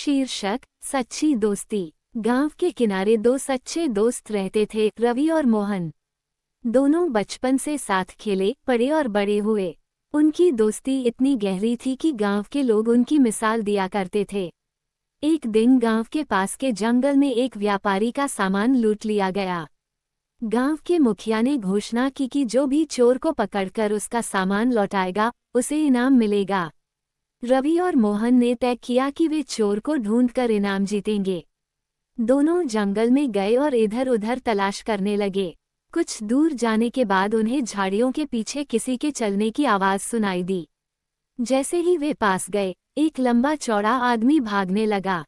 शीर्षक सच्ची दोस्ती। गांव के किनारे दो सच्चे दोस्त रहते थे, रवि और मोहन। दोनों बचपन से साथ खेले, पढ़े और बड़े हुए। उनकी दोस्ती इतनी गहरी थी कि गांव के लोग उनकी मिसाल दिया करते थे। एक दिन गांव के पास के जंगल में एक व्यापारी का सामान लूट लिया गया। गांव के मुखिया ने घोषणा की कि जो भी चोर को पकड़कर उसका सामान लौटाएगा, उसे इनाम मिलेगा। रवि और मोहन ने तय किया कि वे चोर को ढूंढकर इनाम जीतेंगे। दोनों जंगल में गए और इधर उधर तलाश करने लगे। कुछ दूर जाने के बाद उन्हें झाड़ियों के पीछे किसी के चलने की आवाज सुनाई दी। जैसे ही वे पास गए, एक लंबा चौड़ा आदमी भागने लगा।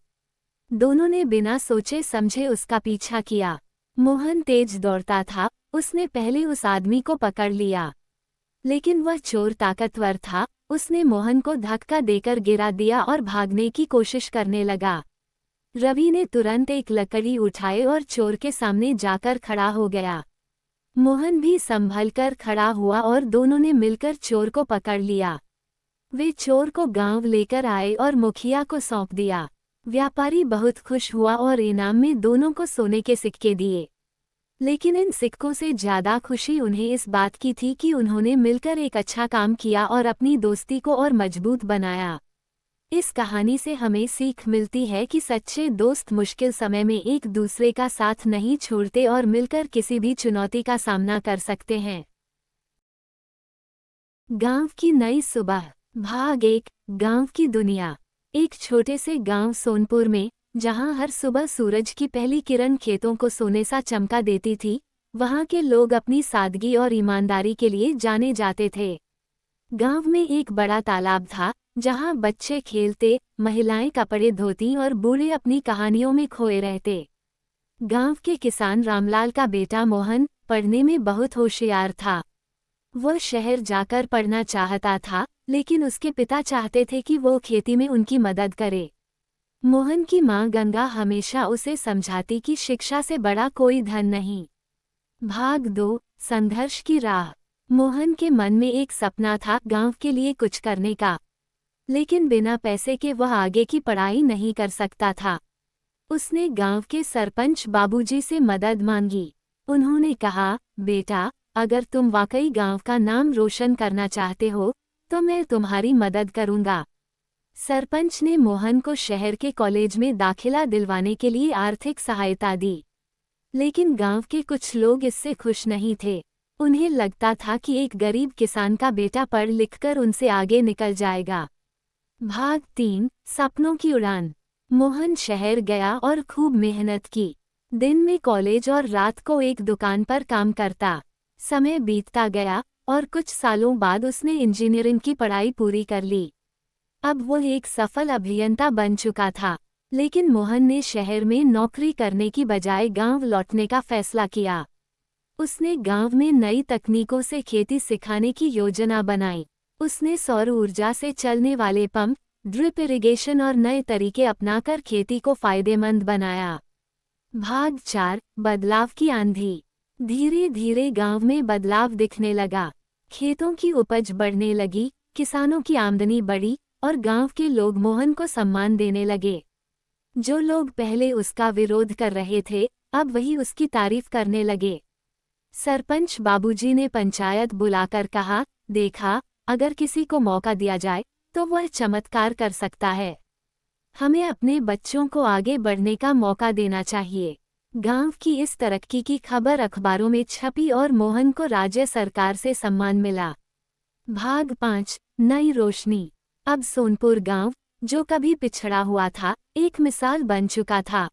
दोनों ने बिना सोचे समझे उसका पीछा किया। मोहन तेज दौड़ता था, उसने पहले उस आदमी को पकड़ लिया। लेकिन वह चोर ताकतवर था, उसने मोहन को धक्का देकर गिरा दिया और भागने की कोशिश करने लगा। रवि ने तुरंत एक लकड़ी उठाई और चोर के सामने जाकर खड़ा हो गया। मोहन भी संभलकर खड़ा हुआ और दोनों ने मिलकर चोर को पकड़ लिया। वे चोर को गांव लेकर आए और मुखिया को सौंप दिया। व्यापारी बहुत खुश हुआ और इनाम में दोनों को सोने के सिक्के दिए। लेकिन इन सिक्कों से ज्यादा खुशी उन्हें इस बात की थी कि उन्होंने मिलकर एक अच्छा काम किया और अपनी दोस्ती को और मजबूत बनाया। इस कहानी से हमें सीख मिलती है कि सच्चे दोस्त मुश्किल समय में एक दूसरे का साथ नहीं छोड़ते और मिलकर किसी भी चुनौती का सामना कर सकते हैं। गांव की नई सुबह। भाग 1। गांव की दुनिया। एक छोटे से गांव सोनपुर में, जहां हर सुबह सूरज की पहली किरण खेतों को सोने सा चमका देती थी, वहां के लोग अपनी सादगी और ईमानदारी के लिए जाने जाते थे। गांव में एक बड़ा तालाब था, जहां बच्चे खेलते, महिलाएं कपड़े धोती और बूढ़े अपनी कहानियों में खोए रहते। गांव के किसान रामलाल का बेटा मोहन पढ़ने में बहुत होशियार था। वह शहर जाकर पढ़ना चाहता था, लेकिन उसके पिता चाहते थे कि वो खेती में उनकी मदद करे। मोहन की मां गंगा हमेशा उसे समझाती कि शिक्षा से बड़ा कोई धन नहीं। भाग 2। संघर्ष की राह। मोहन के मन में एक सपना था, गांव के लिए कुछ करने का। लेकिन बिना पैसे के वह आगे की पढ़ाई नहीं कर सकता था। उसने गांव के सरपंच बाबूजी से मदद मांगी। उन्होंने कहा, बेटा, अगर तुम वाकई गांव का नाम रोशन करना चाहते हो, तो मैं तुम्हारी मदद करूंगा। सरपंच ने मोहन को शहर के कॉलेज में दाखिला दिलवाने के लिए आर्थिक सहायता दी। लेकिन गांव के कुछ लोग इससे खुश नहीं थे। उन्हें लगता था कि एक गरीब किसान का बेटा पढ़ लिखकर उनसे आगे निकल जाएगा। भाग 3। सपनों की उड़ान। मोहन शहर गया और खूब मेहनत की। दिन में कॉलेज और रात को एक दुकान पर काम करता। समय बीतता गया और कुछ सालों बाद उसने इंजीनियरिंग की पढ़ाई पूरी कर ली। अब वो एक सफल अभियंता बन चुका था। लेकिन मोहन ने शहर में नौकरी करने की बजाय गांव लौटने का फैसला किया। उसने गांव में नई तकनीकों से खेती सिखाने की योजना बनाई। उसने सौर ऊर्जा से चलने वाले पंप, ड्रिप इरिगेशन और नए तरीके अपनाकर खेती को फायदेमंद बनाया। भाग 4। बदलाव की आंधी। धीरे धीरे गांव में बदलाव दिखने लगा। खेतों की उपज बढ़ने लगी, किसानों की आमदनी बढ़ी और गांव के लोग मोहन को सम्मान देने लगे। जो लोग पहले उसका विरोध कर रहे थे, अब वही उसकी तारीफ करने लगे। सरपंच बाबूजी ने पंचायत बुलाकर कहा, देखा, अगर किसी को मौका दिया जाए तो वह चमत्कार कर सकता है। हमें अपने बच्चों को आगे बढ़ने का मौका देना चाहिए। गांव की इस तरक्की की खबर अखबारों में छपी और मोहन को राज्य सरकार से सम्मान मिला। भाग 5। नई रोशनी। अब सोनपुर गांव, जो कभी पिछड़ा हुआ था, एक मिसाल बन चुका था।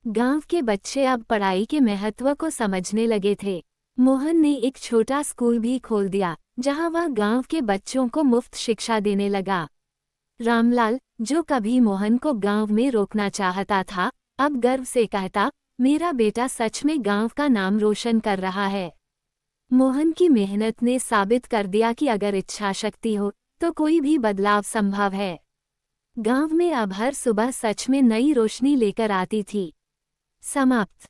गांव के बच्चे अब पढ़ाई के महत्व को समझने लगे थे। मोहन ने एक छोटा स्कूल भी खोल दिया, जहां वह गांव के बच्चों को मुफ्त शिक्षा देने लगा। रामलाल, जो कभी मोहन को गांव में रोकना चाहता था, अब गर्व से कहता, मेरा बेटा सच में गांव का नाम रोशन कर रहा है। मोहन की मेहनत ने साबित कर दिया कि अगर इच्छा शक्ति हो तो कोई भी बदलाव संभव है। गांव में अब हर सुबह सच में नई रोशनी लेकर आती थी। समाप्त।